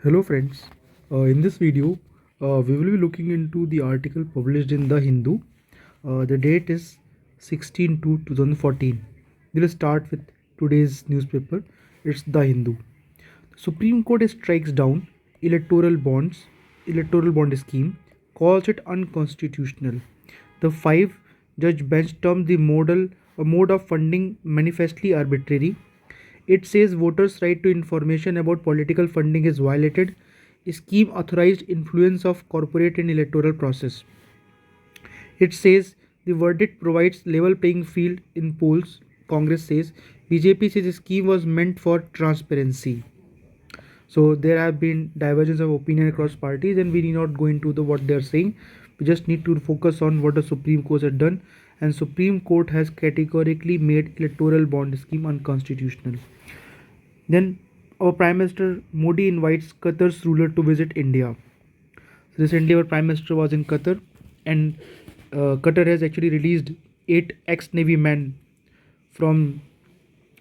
Hello friends, in this video we will be looking into the article published in The Hindu. The date is 16/2/2014. We'll start with today's newspaper. It's The Hindu. Supreme Court strikes down electoral bonds, electoral bond scheme, calls it unconstitutional. The five-judge bench termed the mode of funding manifestly arbitrary. It says voters' right to information about political funding is violated. Scheme authorized influence of corporate and electoral process. It says the verdict provides level playing field in polls. Congress says BJP says the scheme was meant for transparency. So there have been divergence of opinion across parties, and we need not go into the what they are saying. We just need to focus on what the Supreme Court has done, and Supreme Court has categorically made electoral bond scheme unconstitutional. Then our Prime Minister Modi invites Qatar's ruler to visit India. Recently, our Prime Minister was in Qatar, and Qatar has actually released 8 ex-Navy men from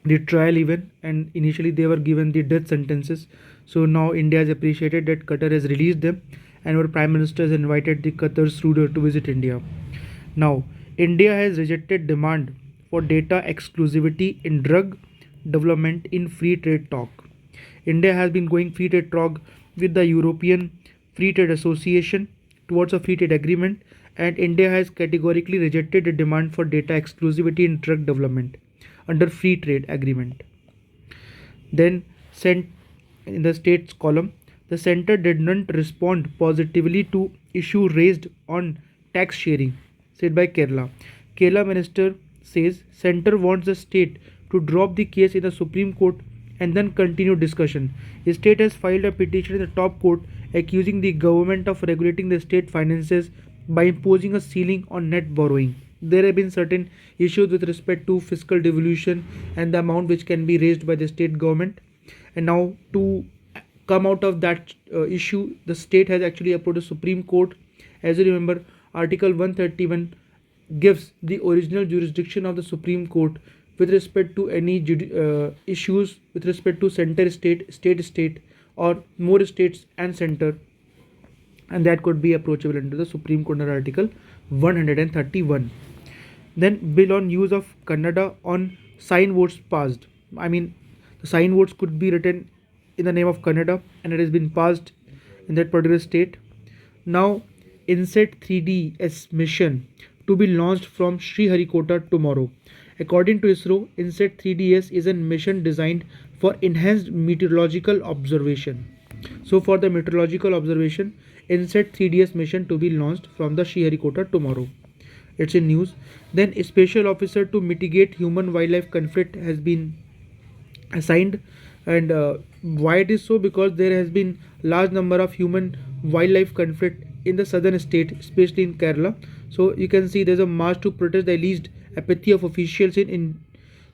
the trial even, and initially they were given the death sentences. So now India has appreciated that Qatar has released them, and our Prime Minister has invited the Qatar's ruler to visit India. Now, India has rejected demand for data exclusivity in drug development in free trade talk. India has been going free trade talk with the European Free Trade Association towards a free trade agreement, and India has categorically rejected the demand for data exclusivity in drug development under free trade agreement. Then sent in the states column, the center did not respond positively to issue raised on tax sharing, said by Kerala. Kerala minister says center wants the state to drop the case in the Supreme Court and then continue discussion. The state has filed a petition in the top court accusing the government of regulating the state finances by imposing a ceiling on net borrowing. There have been certain issues with respect to fiscal devolution and the amount which can be raised by the state government. And now, to come out of that issue, the state has actually approached the Supreme Court. As you remember, Article 131 gives the original jurisdiction of the Supreme Court with respect to any issues with respect to center state, or more states and center, and that could be approachable under the Supreme Court under Article 131. Then bill on use of Kannada on sign votes passed. I mean, the sign votes could be written in the name of Kannada, and it has been passed in that particular state. Now, INSET 3DS mission to be launched from Sriharikota tomorrow. According to ISRO, INSET 3DS is a mission designed for enhanced meteorological observation. So, for the meteorological observation, INSET 3DS mission to be launched from the Sriharikota tomorrow. It's in news. Then, a special officer to mitigate human wildlife conflict has been assigned, and why it is so, because there has been large number of human wildlife conflict in the southern state, especially in Kerala. So you can see there's a march to protest the alleged apathy of officials in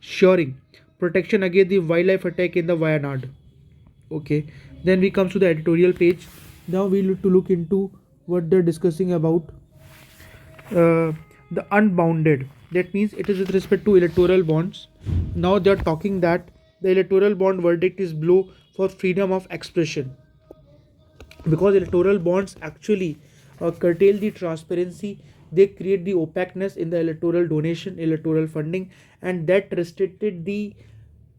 ensuring protection against the wildlife attack in the Wayanad. Okay, then we come to the editorial page. Now we look to look into what they're discussing about the unbounded. That means it is with respect to electoral bonds. Now they are talking that the electoral bond verdict is blow for freedom of expression, because electoral bonds actually curtail the transparency. They create the opaqueness in the electoral donation, electoral funding, and that restricted the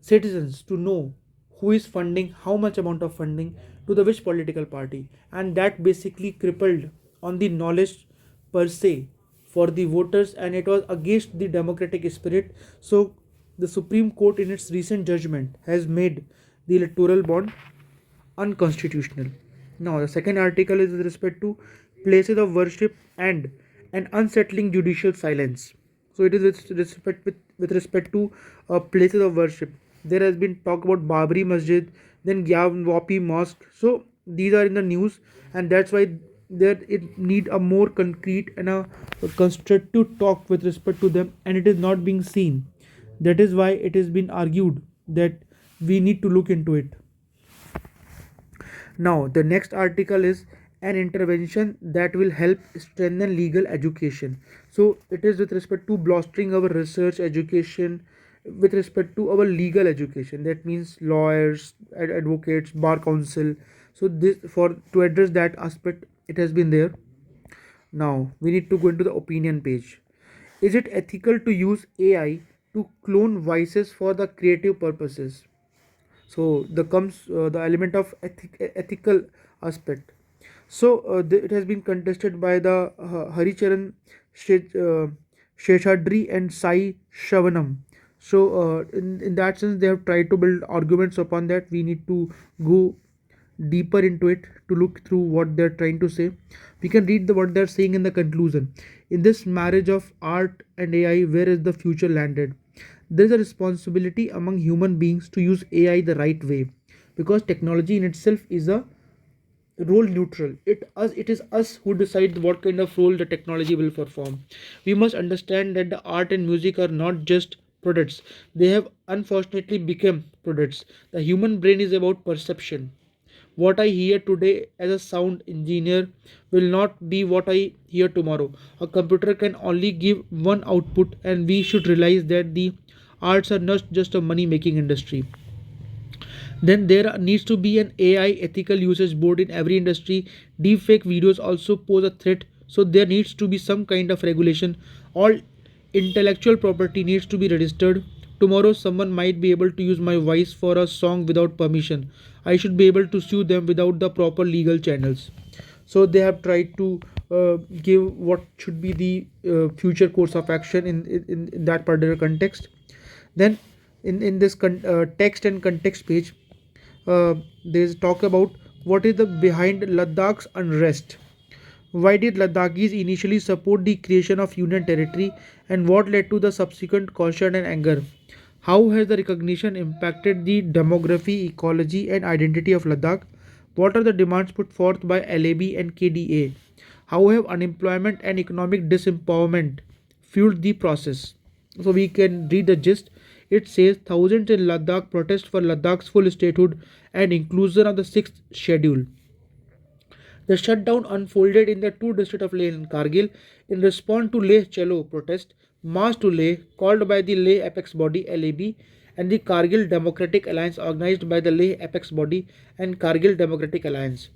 citizens to know who is funding, how much amount of funding to the which political party, and that basically crippled on the knowledge per se for the voters, and it was against the democratic spirit. So the Supreme Court in its recent judgment has made the electoral bond unconstitutional. Now, the second article is with respect to places of worship and an unsettling judicial silence. So, it is with respect to places of worship. There has been talk about Babri Masjid, then Gyavwapi Mosque. So, these are in the news, and that's why there it need a more concrete and a constructive talk with respect to them, and it is not being seen. That is why it has been argued that we need to look into it. Now, the next article is an intervention that will help strengthen legal education. So, it is with respect to bolstering our research education with respect to our legal education. That means lawyers, advocates, bar council. So this, for to address that aspect, it has been there. Now we need to go into the opinion page. Is it ethical to use AI to clone voices for the creative purposes? So the comes the element of ethical aspect. So it has been contested by the Haricharan Sheshadri and Sai Shavanam. So in that sense, they have tried to build arguments upon that. We need to go deeper into it to look through what they're trying to say. We can read what they're saying in the conclusion. In this marriage of art and AI, where is the future landed? There is a responsibility among human beings to use AI the right way, because technology in itself is a role neutral. It is us who decide what kind of role the technology will perform. We must understand that the art and music are not just products, they have unfortunately become products. The human brain is about perception. What I hear today as a sound engineer will not be what I hear tomorrow. A computer can only give one output, and we should realize that the arts are not just a money making industry. Then there needs to be an AI ethical usage board in every industry. Deepfake videos also pose a threat, so there needs to be some kind of regulation. All intellectual property needs to be registered. Tomorrow, someone might be able to use my voice for a song without permission. I should be able to sue them without the proper legal channels. So they have tried to give what should be the future course of action in that particular context. Then in this text and context page, there's talk about what is the behind Ladakh's unrest. Why did Ladakhis initially support the creation of Union territory, and what led to the subsequent caution and anger? How has the recognition impacted the demography, ecology, and identity of Ladakh? What are the demands put forth by LAB and KDA? How have unemployment and economic disempowerment fueled the process? So we can read the gist. It says thousands in Ladakh protest for Ladakh's full statehood and inclusion of the sixth schedule. The shutdown unfolded in the two districts of Leh and Kargil. In response to Leh Chalo protest, March to Leh, called by the Leh Apex Body LAB and the Kargil Democratic Alliance, organized by the Leh Apex Body and Kargil Democratic Alliance.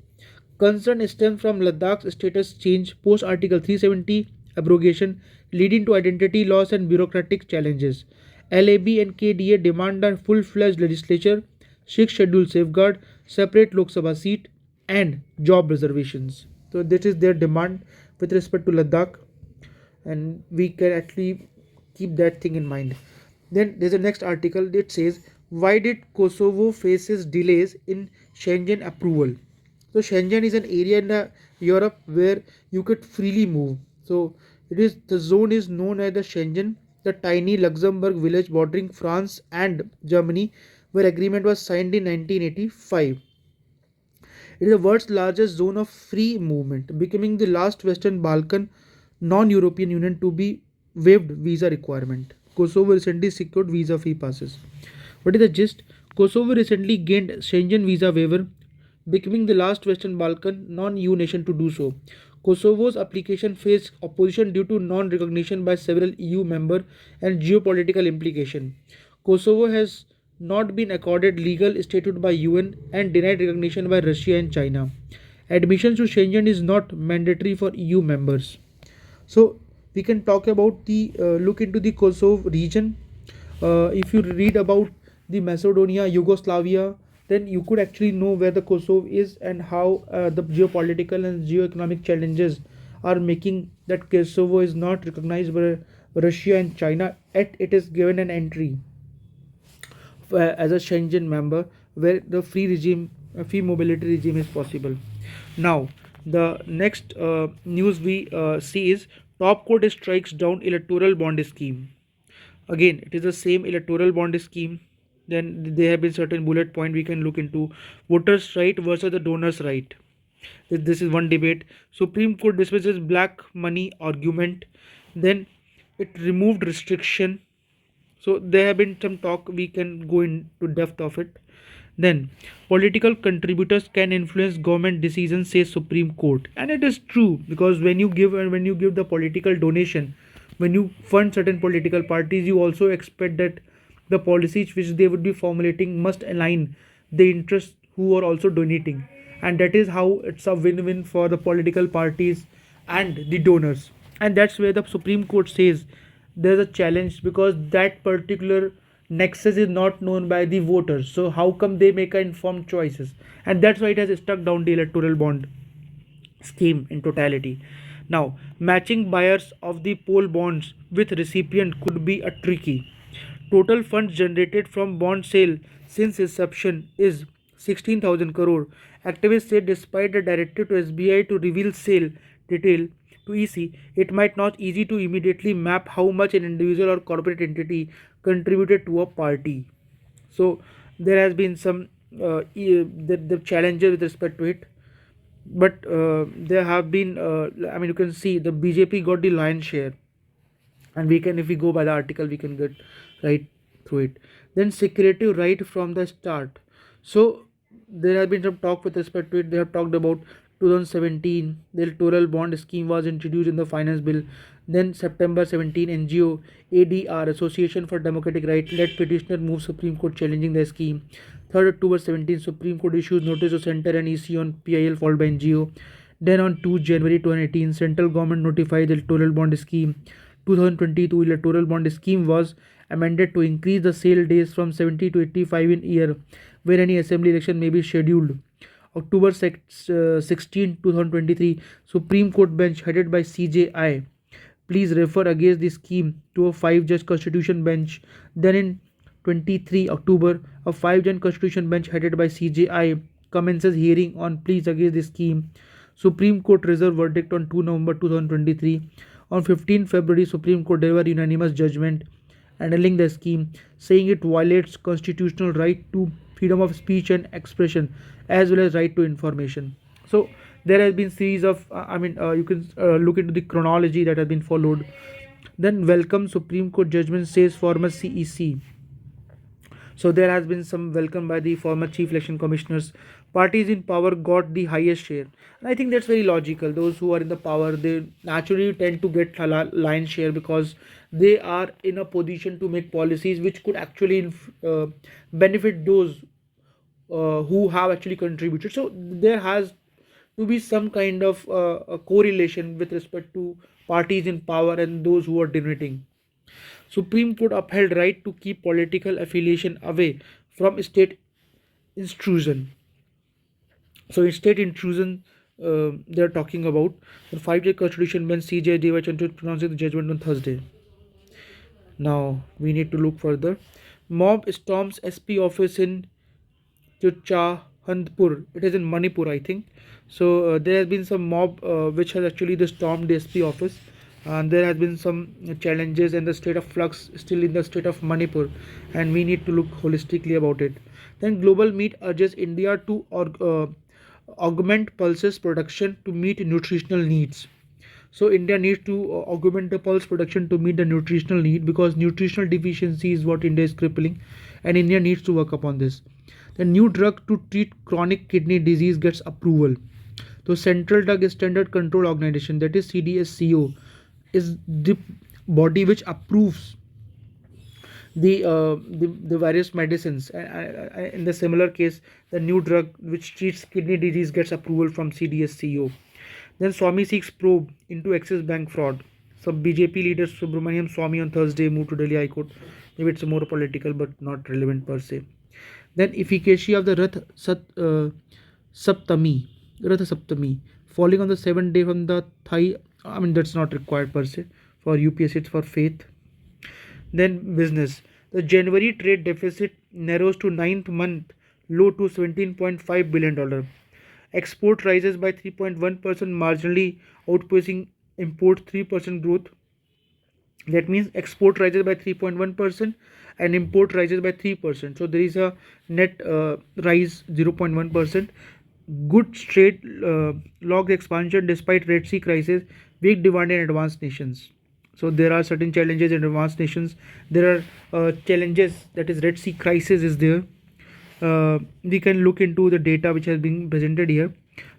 Concern stems from Ladakh's status change post Article 370 abrogation, leading to identity loss and bureaucratic challenges. LAB and KDA demand a full-fledged legislature, sixth schedule safeguard, separate Lok Sabha seat, and job reservations. So this is their demand with respect to Ladakh, and we can actually keep that thing in mind. Then there's a next article that says, why did Kosovo faces delays in Schengen approval? So Schengen is an area in Europe where you could freely move. So the zone is known as the Schengen, the tiny Luxembourg village bordering France and Germany, where agreement was signed in 1985. It is the world's largest zone of free movement, becoming the last Western Balkan non-European Union to be waived visa requirement. Kosovo recently secured visa-free passes. What is the gist? Kosovo recently gained Schengen visa waiver, becoming the last Western Balkan non-EU nation to do so. Kosovo's application faced opposition due to non-recognition by several EU members and geopolitical implication. Kosovo has not been accorded legal statehood by UN and denied recognition by Russia and China. Admission to Schengen is not mandatory for EU members. So we can talk about the look into the Kosovo region. If you read about the Macedonia, Yugoslavia, then you could actually know where the Kosovo is and how the geopolitical and geoeconomic challenges are making that Kosovo is not recognized by Russia and China, yet it is given an entry as a Schengen member where the free mobility regime is possible. Now, the next news we see is top court strikes down electoral bond scheme. Again, it is the same electoral bond scheme. Then there have been certain bullet point we can look into. Voters' right versus the donors' right. This is one debate. Supreme Court dismisses black money argument. Then it removed restriction. So there have been some talk, we can go into depth of it. Then political contributors can influence government decisions, says Supreme Court, and it is true, because when you give the political donation, when you fund certain political parties, you also expect that the policies which they would be formulating must align the interests who are also donating, and that is how it's a win-win for the political parties and the donors. And that's where the Supreme Court says there's a challenge, because that particular nexus is not known by the voters, so how come they make informed choices? And that's why it has stuck down the electoral bond scheme in totality. Now, matching buyers of the poll bonds with recipient could be a tricky. Total funds generated from bond sale since inception is 16,000 crore. Activists said despite the directive to SBI to reveal sale detail to EC, it might not easy to immediately map how much an individual or corporate entity contributed to a party. So there has been some the challenges with respect to it, but there have been I mean, you can see the BJP got the lion's share, and we can, if we go by the article, we can get right through it. Then secretive right from the start. So there has been some talk with respect to it. They have talked about 2017 the electoral bond scheme was introduced in the finance bill. Then September 17, NGO ADR, Association for Democratic Right, led petitioner move Supreme Court challenging the scheme. 3rd October 17, Supreme Court issues notice to Center and EC on PIL followed by NGO. Then on 2 January 2018, central government notified the electoral bond scheme. 2022 electoral bond scheme was amended to increase the sale days from 70 to 85 in year where any assembly election may be scheduled. October 16, 2023, Supreme Court bench headed by CJI. Please refer against the scheme to a 5-judge constitution bench. Then in 23 October, a 5-judge constitution bench headed by CJI commences hearing on pleas against the scheme. Supreme Court reserved verdict on 2 November 2023. On 15 February, Supreme Court delivered unanimous judgment annulling the scheme, saying it violates constitutional right to freedom of speech and expression as well as right to information. So there has been series of you can look into the chronology that has been followed. Then welcome Supreme Court judgment, says former CEC. So there has been some welcome by the former chief election commissioners. Parties in power got the highest share, and I think that's very logical. Those who are in the power, they naturally tend to get lion's share because they are in a position to make policies which could actually benefit those who have actually contributed. So there has to be some kind of a correlation with respect to parties in power and those who are donating. Supreme Court upheld right to keep political affiliation away from state intrusion. So in state intrusion, they are talking about the 5-day constitution bench CJ Devachandra pronouncing the judgment on Thursday. Now we need to look further. Mob storms SP office in Churchandpur. It is in Manipur, I think. So there has been some mob which has actually stormed the SP office, and there has been some challenges and the state of flux still in the state of Manipur, and we need to look holistically about it. Then Global Meat urges India to augment pulses production to meet nutritional needs. So India needs to augment the pulse production to meet the nutritional need, because nutritional deficiency is what India is crippling, and India needs to work upon this. The new drug to treat chronic kidney disease gets approval. The Central Drug Standard Control Organization, that is CDSCO, is the body which approves the various medicines. In the similar case, the new drug which treats kidney disease gets approval from CDSCO. Then Swami seeks probe into Axis Bank fraud. So BJP leader Subramaniam Swami on Thursday moved to Delhi High Court. Maybe it's more political but not relevant per se. Then efficacy of the Rath Saptami, falling on the 7th day from the Thai. I mean, that's not required per se for UPSC, it's for faith. Then business. The January trade deficit narrows to 9th month low to $17.5 billion. Export rises by 3.1%, marginally outpacing import 3% growth. That means export rises by 3.1% and import rises by 3%. So there is a net rise 0.1%. Good trade logs expansion despite Red Sea crisis, weak demand in advanced nations. So there are certain challenges in advanced nations. There are challenges, that is Red Sea crisis is there. We can look into the data which has been presented here.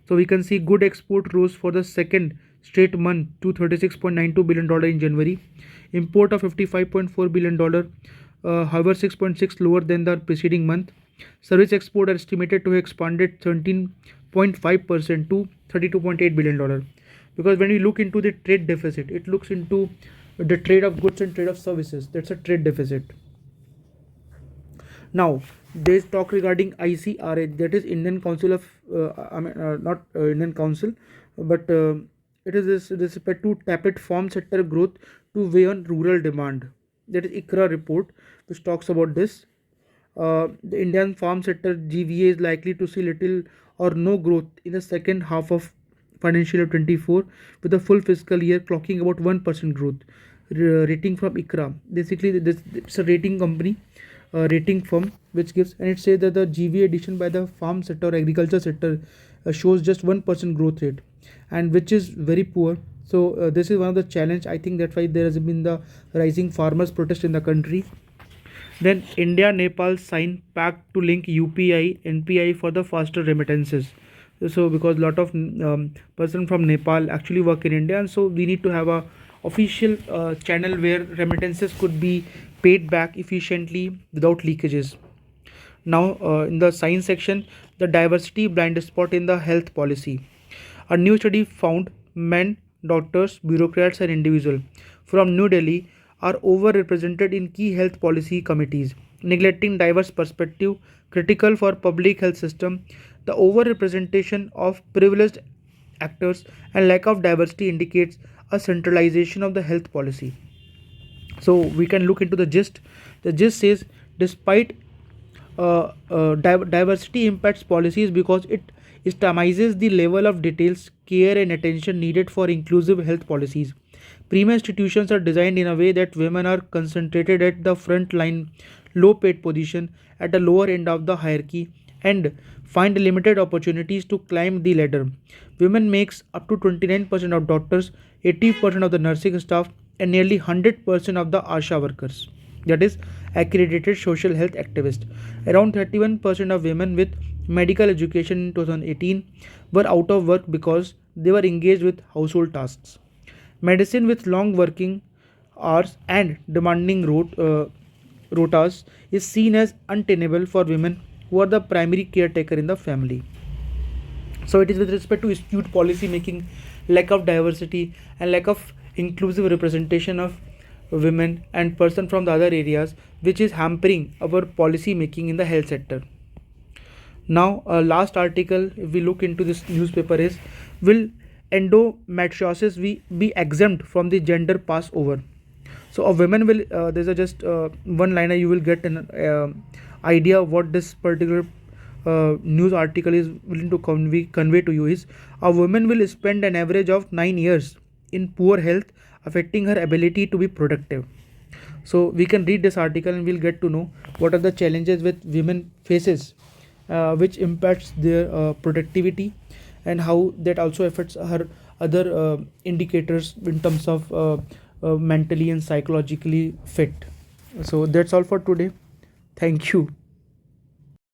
So we can see good export rose for the second straight month to $36.92 billion in January. Import of $55.4 billion however 6.6 lower than the preceding month. Service export are estimated to have expanded 17.5% to $32.8 billion. Because when we look into the trade deficit, it looks into the trade of goods and trade of services. That's a trade deficit. Now, there is talk regarding ICRA, that is Indian Council of, not Indian Council, but it is this respect to tepid farm sector growth to weigh on rural demand. That is ICRA report, which talks about this. The Indian farm sector GVA is likely to see little or no growth in the second half of financial year 24, with the full fiscal year clocking about 1% growth. Rating from ICRA. Basically, this it's a rating company, rating firm, which gives, and it says that the GVA addition by the farm sector or agriculture sector shows just 1% growth rate, and which is very poor. So this is one of the challenge. I think that's why there has been the rising farmers protest in the country. Then India Nepal sign pact to link UPI NPI for the faster remittances. So because lot of person from Nepal actually work in India, and so we need to have a official channel where remittances could be paid back efficiently without leakages. Now in the science section, the diversity blind spot in the health policy. A new study found men, doctors, bureaucrats, and individuals from New Delhi are overrepresented in key health policy committees, neglecting diverse perspective critical for public health system. The overrepresentation of privileged actors and lack of diversity indicates a centralization of the health policy. So we can look into the gist. The gist says, despite diversity impacts policies because it epitomizes the level of details, care, and attention needed for inclusive health policies. Premier institutions are designed in a way that women are concentrated at the front line, low paid position at the lower end of the hierarchy, and find limited opportunities to climb the ladder. Women makes up to 29% of doctors, 80% of the nursing staff, and nearly 100% of the ASHA workers. That is accredited social health activists. Around 31% of women with medical education in 2018 were out of work because they were engaged with household tasks. Medicine with long working hours and demanding rotas is seen as untenable for women who are the primary caretaker in the family. So it is with respect to skewed policy making, lack of diversity, and lack of inclusive representation of women and person from the other areas, which is hampering our policy making in the health sector. Now, last article, if we look into this newspaper, is, will endometriosis be exempt from the gender passover? So a woman will, there's a just one liner, you will get an idea what this particular news article is willing to convey to you is, a woman will spend an average of 9 years in poor health, affecting her ability to be productive. So we can read this article and we'll get to know what are the challenges with women faces, which impacts their productivity, and how that also affects her other indicators in terms of mentally and psychologically fit. So that's all for today. Thank you.